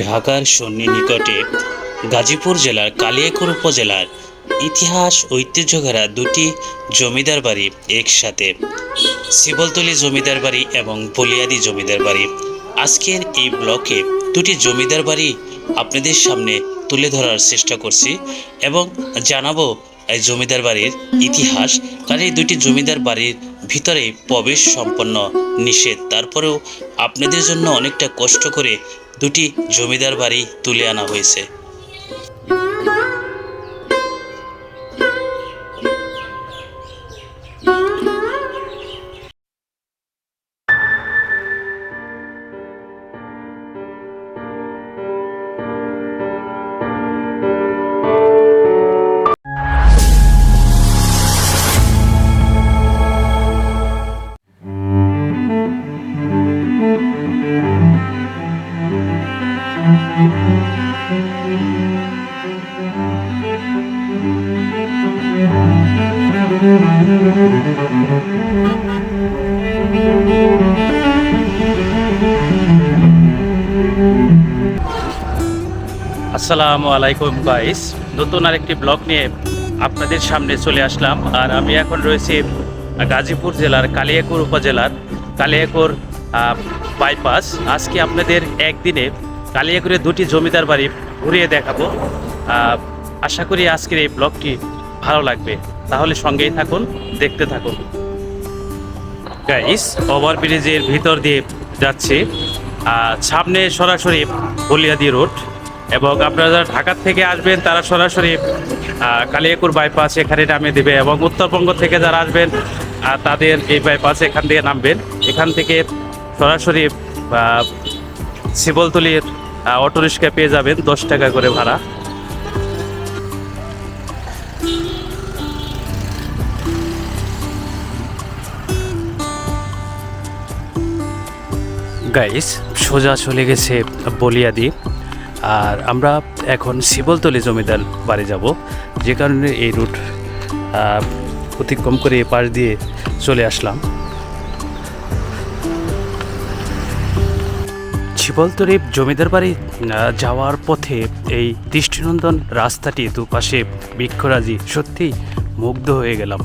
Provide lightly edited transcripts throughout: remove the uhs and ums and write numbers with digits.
ঢাকার সন্নিকটে গাজীপুর জেলার কালিয়াকৈর উপজেলার ইতিহাস ঐতিহ্যঘেরা দুটি জমিদার বাড়ি একসাথে, শিবলতলী জমিদার বাড়ি এবং বলিয়াদি জমিদার বাড়ি। আজকের এই ব্লকে দুটি জমিদার বাড়ি আপনাদের সামনে তুলে ধরার চেষ্টা করছি এবং জানাবো এই জমিদার বাড়ির ইতিহাস। কারণ এই দুটি জমিদার বাড়ির ভিতরে প্রবেশ সম্পন্ন নিষেধ, তারপরেও আপনাদের জন্য অনেকটা কষ্ট করে দুটি জমিদার বাড়ি তুলে আনা হয়েছে। আসসালামু আলাইকুম গাইস, নতুন আরেকটি ব্লগ নিয়ে আপনাদের সামনে চলে আসলাম। আর আমি এখন রয়েছি গাজীপুর জেলার কালিয়াকৈর উপজেলার কালিয়াকৈর বাইপাস। আজকে আপনাদের একদিনে কালিয়াকৈরের দুটি জমিদার বাড়ি ঘুরিয়ে দেখাবো। আশা করি আজকের এই ব্লগটি ভালো লাগবে, তাহলে সঙ্গেই থাকুন, দেখতে থাকুন। গাইস, ওভারব্রিজের ভিতর দিয়ে যাচ্ছি, সামনে সরাসরি বলিয়াদি রোড, এবং আপনারা যারা ঢাকার থেকে আসবেন তারা সরাসরি কালিয়াকৈর বাইপাস এখানে নামিয়ে দেবে, এবং উত্তরবঙ্গ থেকে যারা আসবেন তাদের এই বাইপাস এখান থেকে নামবেন। এখান থেকে সরাসরি শিবলতলীর অটোরিক্সা পেয়ে যাবেন 10 টাকা করে ভাড়া। গাইস, সোজা চলে গেছে বলিয়াদি, আর আমরা এখন শিবলতলী জমিদার বাড়ি যাব, যে কারণে এই রুট অতিক্রম করে এ পাশ দিয়ে চলে আসলাম। শিবলতলী জমিদার বাড়ি যাওয়ার পথে এই দৃষ্টিনন্দন রাস্তাটি, দুপাশে বৃক্ষরাজি, সত্যিই মুগ্ধ হয়ে গেলাম।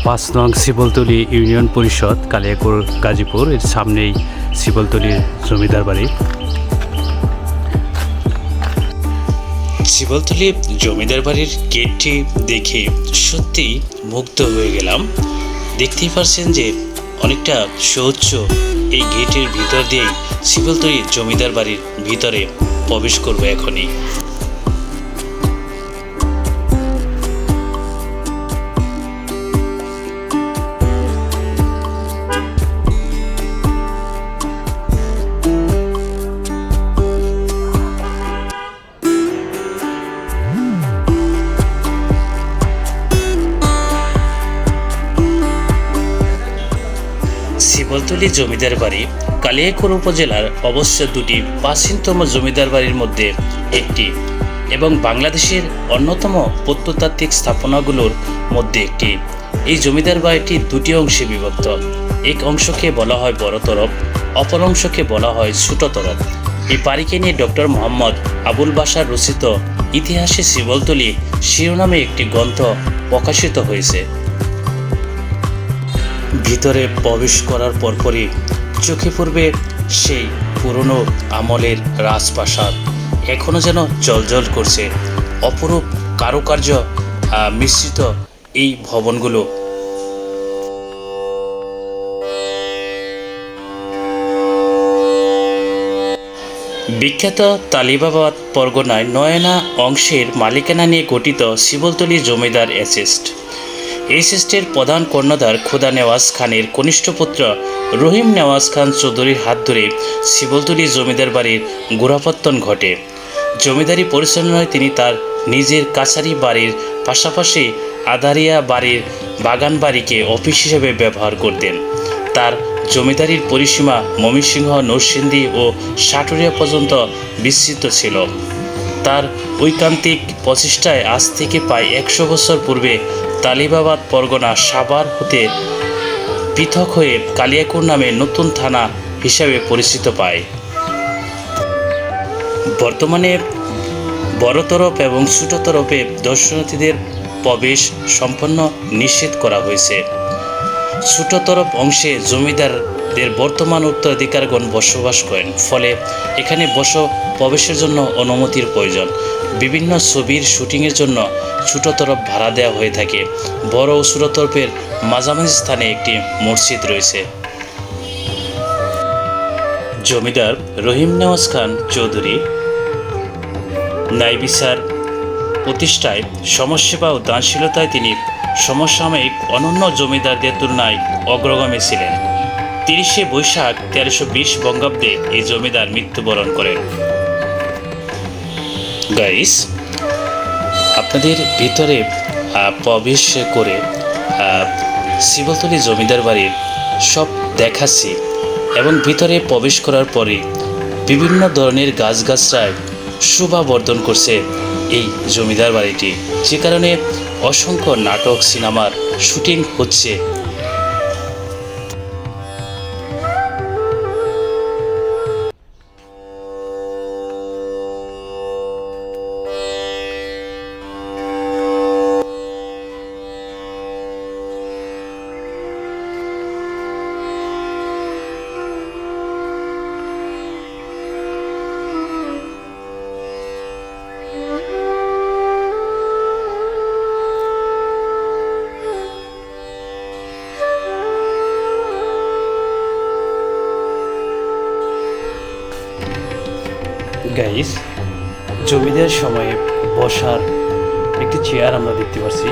পাঁচ নং শিবলতলী ইউনিয়ন পরিষদ, কালিয়াকৈর, গাজীপুর, এর সামনেই শিবলতলীর জমিদার বাড়ি। শিবলতলী জমিদার বাড়ির গেটটি দেখে সত্যি মুগ্ধ হয়ে গেলাম। দেখতেই পারছেন যে অনেকটা সুউচ্চ এই গেটের ভিতর দিয়েই শিবলতলী জমিদার বাড়ির ভিতরে প্রবেশ করবো এখনই। শিবলতলী জমিদার বাড়ি কালিয়াকৈর উপজেলার অবশ্য দুটি প্রাচীনতম জমিদার বাড়ির মধ্যে একটি, এবং বাংলাদেশের অন্যতম প্রত্নতাত্ত্বিক স্থাপনাগুলোর মধ্যে একটি। এই জমিদার বাড়িটি দুটি অংশে বিভক্ত। এক অংশকে বলা হয় বড় তরফ, অপর অংশকে বলা হয় ছোট তরফ। এই বাড়িকে নিয়ে ডক্টর মোহাম্মদ আবুল বাশার রচিত ইতিহাসে শিবলতলী শিরোনামে একটি গ্রন্থ প্রকাশিত হয়েছে। ভিতরে প্রবেশ করার পরপরই চোখে পড়বে সেই পুরনো আমলের রাজপ্রাসাদ, এখনো যেন জ্বলজ্বল করছে। অপরূপ কারুকার্য মিশ্রিত এই ভবনগুলো। বিখ্যাত তালিবাবাদ পরগনায় নয়না অংশের মালিকানা নিয়ে গঠিত শিবলতলী জমিদার এস্টেট। এই এস্টেটের প্রধান কর্ণধার খোদা নেওয়াজ খানের কনিষ্ঠ পুত্র রহিম নেওয়াজ খান চৌধুরীর হাত ধরে শিবলতলী জমিদার বাড়ির গোড়াপত্তন ঘটে। জমিদারি পরিচালনায় তিনি তার নিজের কাছারি বাড়ির পাশাপাশি আদারিয়া বাড়ির বাগান বাড়িকে অফিস হিসেবে ব্যবহার করতেন। তার জমিদারির পরিসীমা ময়মনসিংহ, নরসিংদী ও সাটুরিয়া পর্যন্ত বিস্তৃত ছিল। তার ঐকান্তিক প্রচেষ্টায় আজ থেকে প্রায় 100 বছর পূর্বে তালিবাবাদ পরগনা সাভার হতে পৃথক হয়ে কালিয়াকৈর নামে নতুন থানা হিসাবে পরিচিত পায়। বর্তমানে বড় তরফ এবং ছোট তরফে দর্শনার্থীদের প্রবেশ সম্পূর্ণ নিষেধ করা হয়েছে। ছোট তরফ অংশে জমিদারদের বর্তমান উত্তরাধিকারগণ বসবাস করেন, ফলে এখানে প্রবেশের জন্য অনুমতির প্রয়োজন। বিভিন্ন ছবির শুটিংয়ের জন্য ছোট তরফ ভাড়া দেওয়া হয়ে থাকে। বড় ও ছোট তরফের মাঝামাঝি স্থানে একটি মসজিদ রয়েছে। জমিদার রহিম নেওয়াজ খান চৌধুরী ন্যায় বিচার প্রতিষ্ঠায়, সমাজসেবা ও দানশীলতায় তিনি সমসাময়িক অনন্য জমিদারদের তুলনায় অগ্রগামী ছিলেন। 30শে বৈশাখ 1320 বঙ্গাব্দে এই জমিদার মৃত্যুবরণ করেন। গাইস, আপনাদের ভিতরে প্রবেশ করে শিবলতলী জমিদার বাড়ির সব দেখাচ্ছি এবং ভিতরে প্রবেশ করার পরে বিভিন্ন ধরনের গাছগাছরায় শোভা বর্ধন করছে এই জমিদার বাড়িটি, যে কারণে অসংখ্য নাটক, সিনেমার শুটিং হচ্ছে। গাইস, জমিদার সময়ে বসার একটি চেয়ার আমরা দেখতে পাচ্ছি।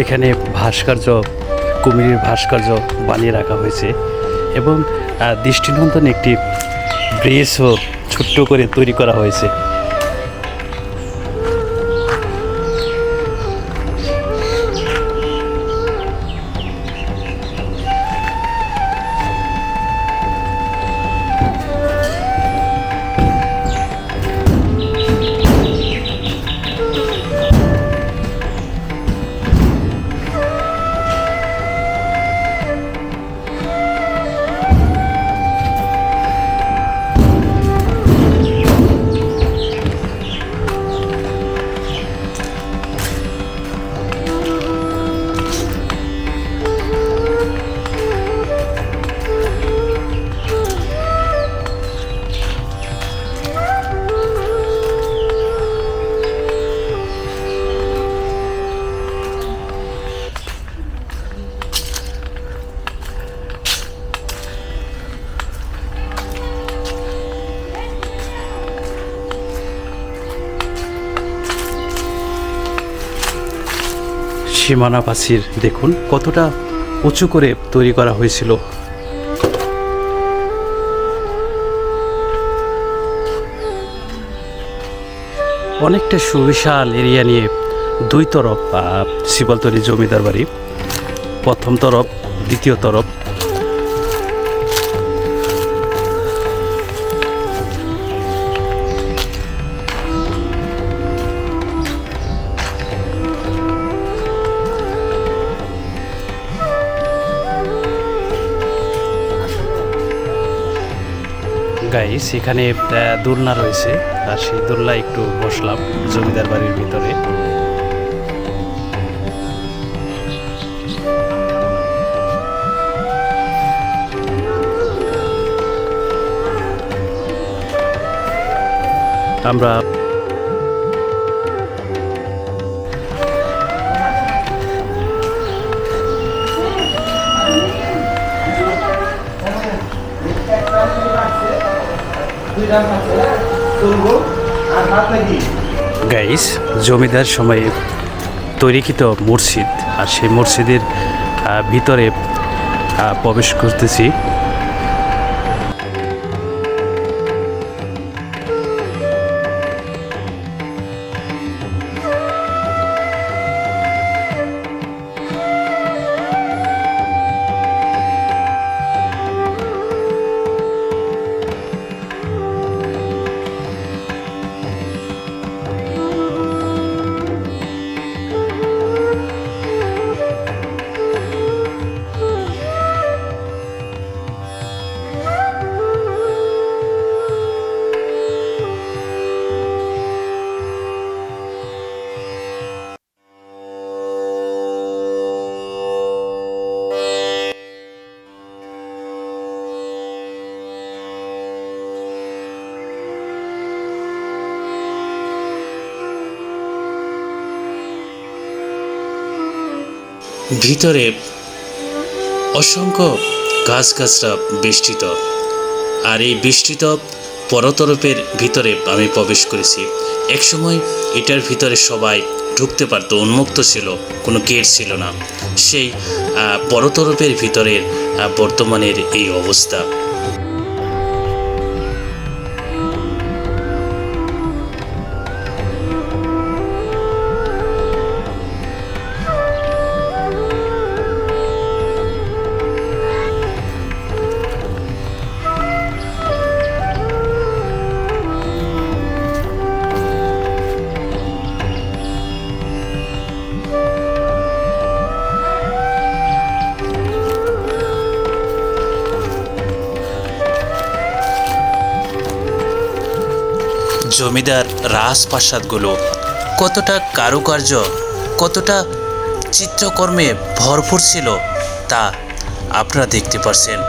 এখানে ভাস্কর্য, কুমিরের ভাস্কর্য বানিয়ে রাখা হয়েছে এবং দৃষ্টিনন্দন একটি ব্রিজও ছোট্ট করে তৈরি করা হয়েছে। সীমানা প্রাচীর দেখুন কতটা উঁচু করে তৈরি করা হয়েছিল। অনেকটা সুবিশাল এরিয়া নিয়ে দুই তরফ শিবলতলী জমিদার বাড়ি, প্রথম তরফ, দ্বিতীয় তরফ। গাইস, এখানে দোলনা রয়েছে আর সেই দোলনায় একটু বসলাম জমিদার বাড়ির ভিতরে। আমরা গাইস জমিদার সময়ে তৈরিকৃত মসজিদ, আর সেই মসজিদের ভিতরে প্রবেশ করতেছি। ভিতরে অসংখ্য গাছগাছরা বেষ্টিত, আর এই বেষ্টিত পরতরফের ভিতরে আমি প্রবেশ করেছি। একসময় এটার ভিতরে সবাই ঢুকতে পারতো, উন্মুক্ত ছিল, কোনো গেট ছিল না। সেই পরতরফের ভিতরের বর্তমানের এই অবস্থা। জমিদার রাজপ্রাসাদগুলো কতটা কারুকার্য, কতটা চিত্রকর্মে ভরপুর ছিল তা আপনারা দেখতে পাচ্ছেন।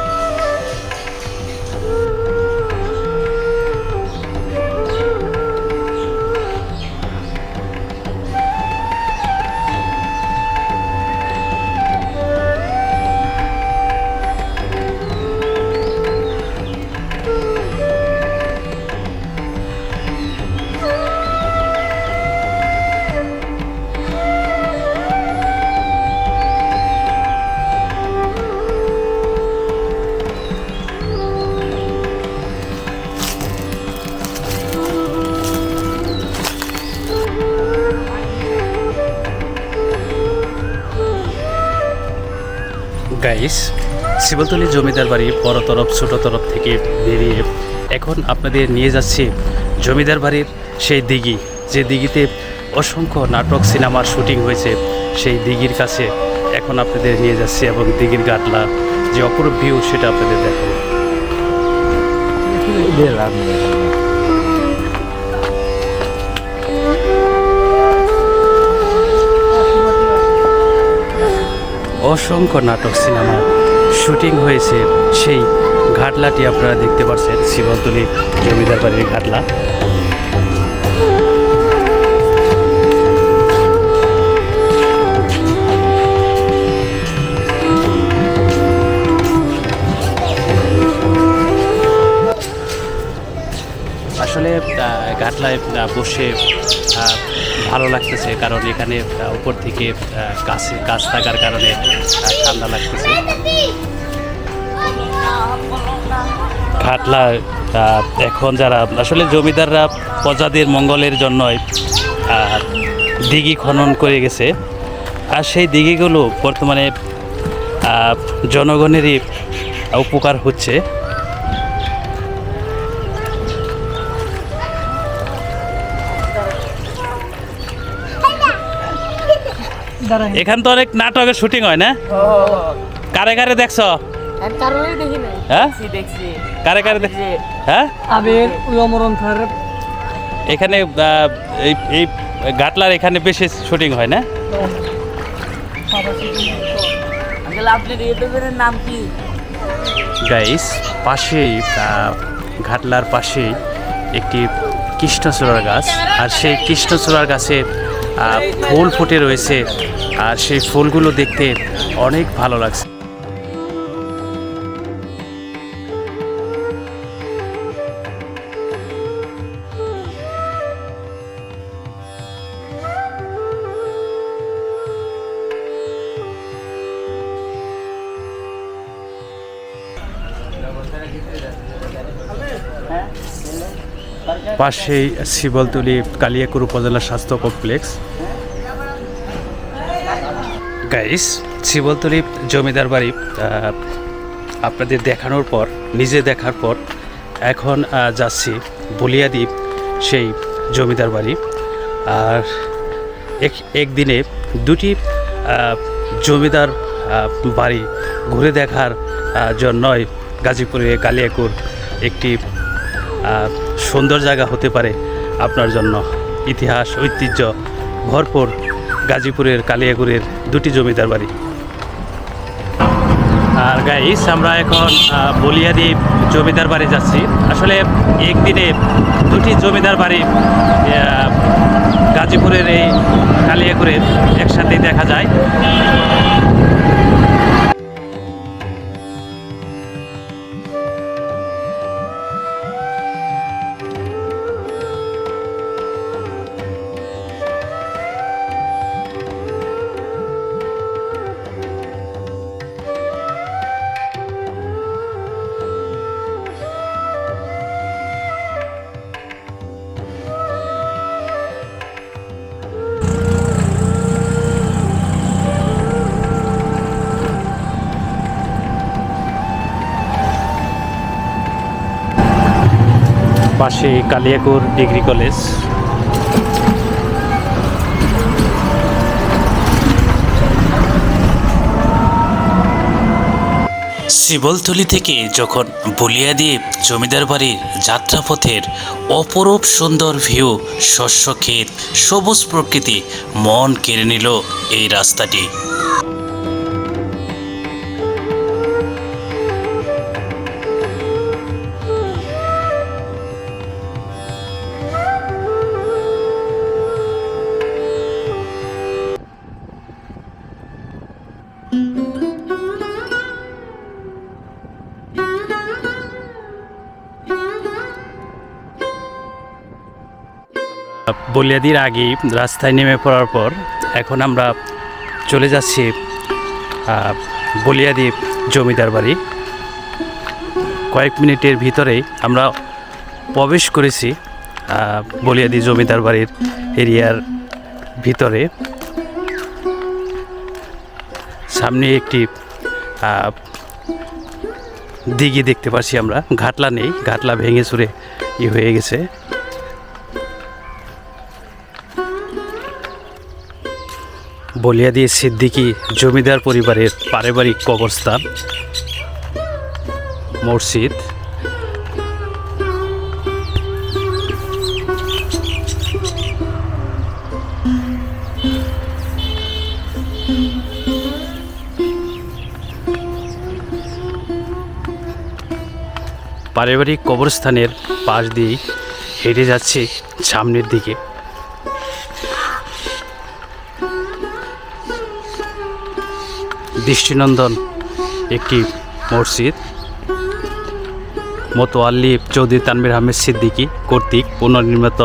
গাইস, শিবলতলী জমিদার বাড়ি বড় তরফ ছোট তরফ থেকে বেরিয়ে এখন আপনাদের নিয়ে যাচ্ছি জমিদার বাড়ির সেই দিঘি, যে দিঘিতে অসংখ্য নাটক সিনেমার শুটিং হয়েছে। সেই দিঘির কাছে এখন আপনাদের নিয়ে যাচ্ছি এবং দিঘির গাটলা যে অপরূপ ভিউ সেটা আপনাদের দেখাবো। অসংখ্য নাটক সিনেমা শুটিং হয়েছে সেই ঘাটলাটি আপনারা দেখতে পাচ্ছেন, শিবলতলী জমিদার বাড়ির ঘাটলা। আসলে ঘাটলায় বসে ভালো লাগতেছে, কারণ এখানে উপর থেকে গাছ থাকার কারণে ঠান্ডা লাগতেছে। ঘাটলা এখন যারা আসলে জমিদাররা প্রজাদের মঙ্গলের জন্যই দিঘি খনন করে গেছে, আর সেই দিঘিগুলো বর্তমানে জনগণেরই উপকার হচ্ছে। এখান তো অনেক নাটকের শুটিং হয় না? কারে কারে দেখছো? হ্যাঁ, কারে কারে দেখছি? হ্যাঁ, এখানে এই ঘাটলার এখানে বেশি শুটিং হয় না? নাম কি গাইস, পাশেই ঘাটলার পাশেই একটি কৃষ্ণচূড়ার গাছ, আর সেই কৃষ্ণচূড়ার গাছে ফুল ফুটে রয়েছে, আর সেই ফুলগুলো দেখতে অনেক ভালো লাগছে। পাশেই শিবলতলী কালিয়াকুর উপজেলা স্বাস্থ্য কমপ্লেক্স। গাইস, শিবলতলী জমিদার বাড়ি আপনাদের দেখানোর পর, নিজে দেখার পর এখন যাচ্ছি বলিয়াদ্বীপ সেই জমিদার বাড়ি। আর একদিনে দুটি জমিদার বাড়ি ঘুরে দেখার জন্যই গাজীপুরে কালিয়াকুর একটি সুন্দর জায়গা হতে পারে আপনার জন্য। ইতিহাস ঐতিহ্য ভরপুর গাজীপুরের কালিয়াকুরের দুটি জমিদার বাড়ি। আর গাইস, আমরা এখন বলিয়াদ্বীপ জমিদার বাড়ি যাচ্ছি। আসলে একদিনে দুটি জমিদার বাড়ি গাজীপুরের এই কালিয়াকুরের একসাথেই দেখা যায়। পাশে কালিয়াকুর ডিগ্রি কলেজ। শিবলতলী থেকে যখন বলিয়াদ্বীপ জমিদার বাড়ির যাত্রাপথের অপরূপ সুন্দর ভিউ, শস্য ক্ষেত, সবুজ প্রকৃতি মন কেড়ে নিল এই রাস্তাটি। বলিয়াদির আগে রাস্তায় নেমে পড়ার পর এখন আমরা চলে যাচ্ছি বলিয়াদ্বীপ জমিদার বাড়ি। কয়েক মিনিটের ভিতরেই আমরা প্রবেশ করেছি বলিয়াদ্বীপ জমিদার বাড়ির এরিয়ার ভিতরে। সামনে একটি দিঘি দেখতে পাচ্ছি আমরা। ঘাটলা নেই, ঘাটলা ভেঙে চুরে হয়ে গেছে। বলিয়াদ্বীপ সিদ্দিকী জমিদার পরিবারের পারিবারিক কবরস্থান, মসজিদ। পারিবারিক কবরস্থানের পাশ দিয়ে হেঁটে যাচ্ছি সামনের দিকে। দৃষ্টিনন্দন একটি মসজিদ, মোতোয়াল্লি চৌধুরী তানভীর আহমেদ সিদ্দিকী কর্তৃক পুনর্নির্মিত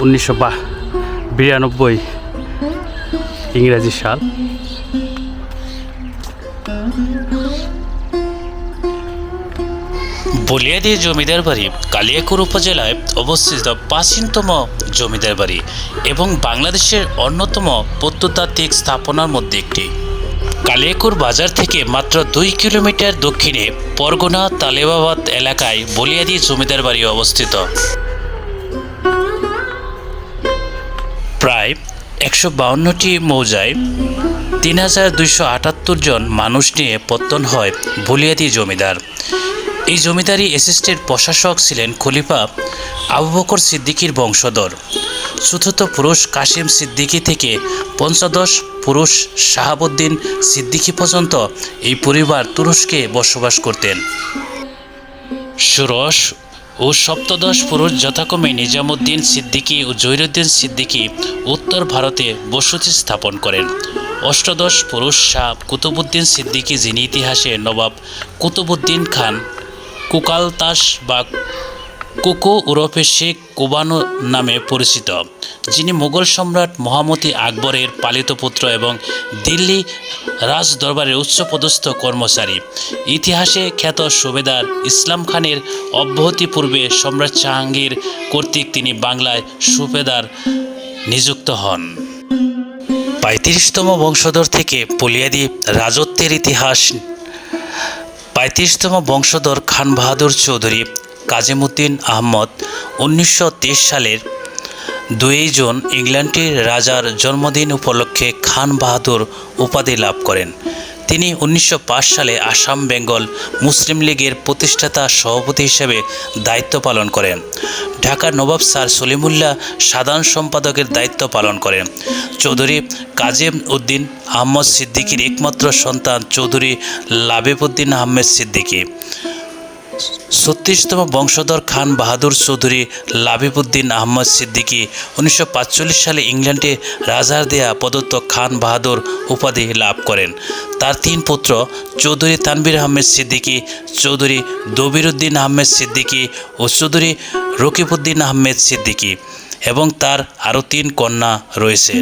1992 ইংরেজি সাল। বলিয়াদ্বীপ জমিদার বাড়ি কালিয়াকুর উপজেলায় অবস্থিত প্রাচীনতম জমিদার বাড়ি এবং বাংলাদেশের অন্যতম প্রত্নতাত্ত্বিক স্থাপনার মধ্যে একটি। কালিয়াকুর বাজার থেকে মাত্র 2 কিলোমিটার দক্ষিণে পরগনা তালেবাবাদ এলাকায় বলিয়াদ্বীপ জমিদার বাড়ি অবস্থিত। প্রায় 152টি মৌজায় 3278 জন মানুষ নিয়ে পত্তন হয় বলিয়াদ্বীপ জমিদার। এই জমিদারি এস্টেটের প্রশাসক ছিলেন খলিফা আবু বকর সিদ্দিকীর বংশধর। চতুর্থ পুরুষ কাসিম সিদ্দিকী থেকে পঞ্চদশ পুরুষ শাহাবুদ্দিন সিদ্দিকী পর্যন্ত এই পরিবার তুরস্কে বসবাস করতেন। ষোড়শ ও সপ্তদশ পুরুষ যথাক্রমে নিজামুদ্দিন সিদ্দিকী ও জহিরুদ্দিন সিদ্দিকী উত্তর ভারতে বসতি স্থাপন করেন। অষ্টাদশ পুরুষ শাহ কুতুবুদ্দিন সিদ্দিকী, যিনি ইতিহাসে নবাব কুতুবুদ্দিন খান কুকালতাস বা কুকু ওরফে শেখ কুবানো নামে পরিচিত, যিনি মুঘল সম্রাট মহামতি আকবরের পালিত পুত্র এবং দিল্লি রাজদরবারের উচ্চপদস্থ কর্মচারী। ইতিহাসে খ্যাত সুবেদার ইসলাম খানের অব্যাহতি পূর্বে সম্রাট জাহাঙ্গীর কর্তৃক তিনি বাংলায় সুবেদার নিযুক্ত হন। ৩৫তম বংশধর থেকে বুনিয়াদি রাজত্বের ইতিহাস। ৩৫তম বংশধর খান বাহাদুর চৌধুরী কাজিমুদ্দিন আহমদ ১৯২৩ সালের ২ জুন ইংল্যান্ডের রাজার জন্মদিন উপলক্ষে খান বাহাদুর উপাধি লাভ করেন। তিনি ১৯০৫ সালে আসাম বেঙ্গল মুসলিম লীগের প্রতিষ্ঠাতা সভাপতি হিসেবে দায়িত্ব পালন করেন। ঢাকার নবাব স্যার সলিমুল্লাহ সাধারণ সম্পাদকের দায়িত্ব পালন করেন। চৌধুরী কাজী উদ্দিন আহমদ সিদ্দিকীর একমাত্র সন্তান চৌধুরী লাবিবউদ্দিন আহমেদ সিদ্দিকী। ৩৬তম বংশধর খান বাহাদুর চৌধুরী লাবিবউদ্দিন আহমদ সিদ্দিকী ১৯৪৫ সালে ইংল্যান্ডে রাজার দেয়া প্রদত্ত খান বাহাদুর উপাধি লাভ করেন। তার ৩ পুত্র চৌধুরী তানভীর আহমেদ সিদ্দিকী, চৌধুরী দবিরউদ্দিন আহমেদ সিদ্দিকী ও চৌধুরী রকিবউদ্দিন আহমেদ সিদ্দিকী এবং তার আরও ৩ কন্যা রয়েছে।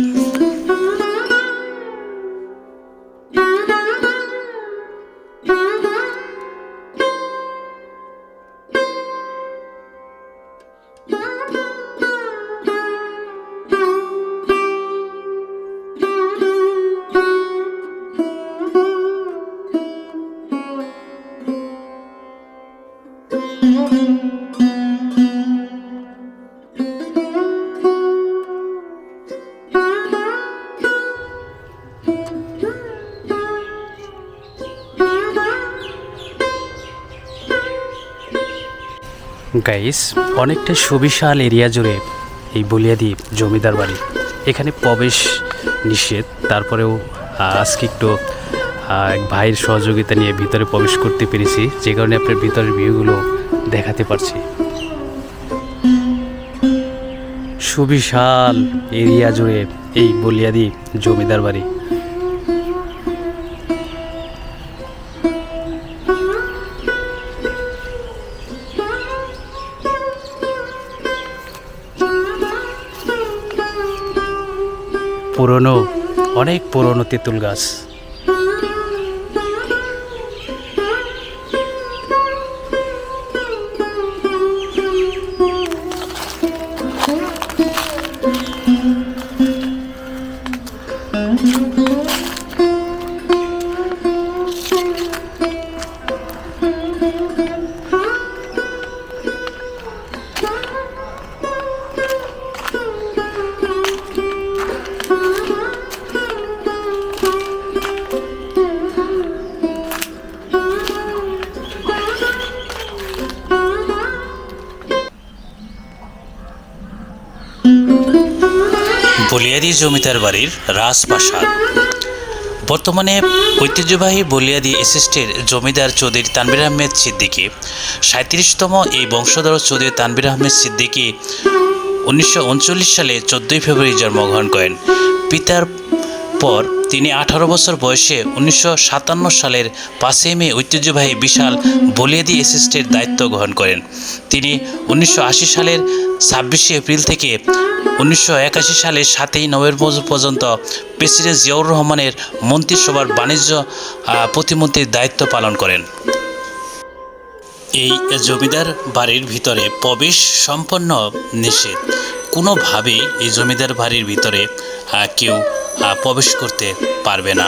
গাইস, অনেকটা সুবিশাল এরিয়া জুড়ে এই বুনিয়াদি জমিদার বাড়ি। এখানে প্রবেশ নিষেধ, তারপরেও আজকে একটু এক ভাইয়ের সহযোগিতা নিয়ে ভিতরে প্রবেশ করতে পেরেছি, যে কারণে আপনার ভিতরের ভিউগুলো দেখাতে পারছি। সুবিশাল এরিয়া জুড়ে এই বুনিয়াদি জমিদার বাড়ি। পুরনো, অনেক পুরনো তেঁতুল গাছ। বুনিয়াদি জমিদার বাড়ির রাজপ্রাসাদ। বর্তমানে ঐতিহ্যবাহী বুনিয়াদি এস্টেটের জমিদার চৌধুরী তানভীর আহমেদ সিদ্দিকী ৩৭তম এই বংশধর চৌধুরী তানভীর আহমেদ সিদ্দিকী ১৯৩৯ সালে ১৪ ফেব্রুয়ারি জন্মগ্রহণ করেন। পিতার পর তিনি ১৮ বছর বয়সে ১৯৫৭ সালের ৫ই মে ঐতিহ্যবাহী বিশাল বুনিয়াদি এস্টেটের দায়িত্ব গ্রহণ করেন। তিনি ১৯৮০ সালের ২৬শে এপ্রিল থেকে ১৯৮১ সালের ৭ই নভেম্বর পর্যন্ত প্রেসিডেন্ট জিয়াউর রহমানের মন্ত্রিসভার বাণিজ্য প্রতিমন্ত্রীর দায়িত্ব পালন করেন। এই জমিদার বাড়ির ভিতরে প্রবেশ সম্পূর্ণ নিষেধ। কোনোভাবেই এই জমিদার বাড়ির ভিতরে কেউ প্রবেশ করতে পারবে না।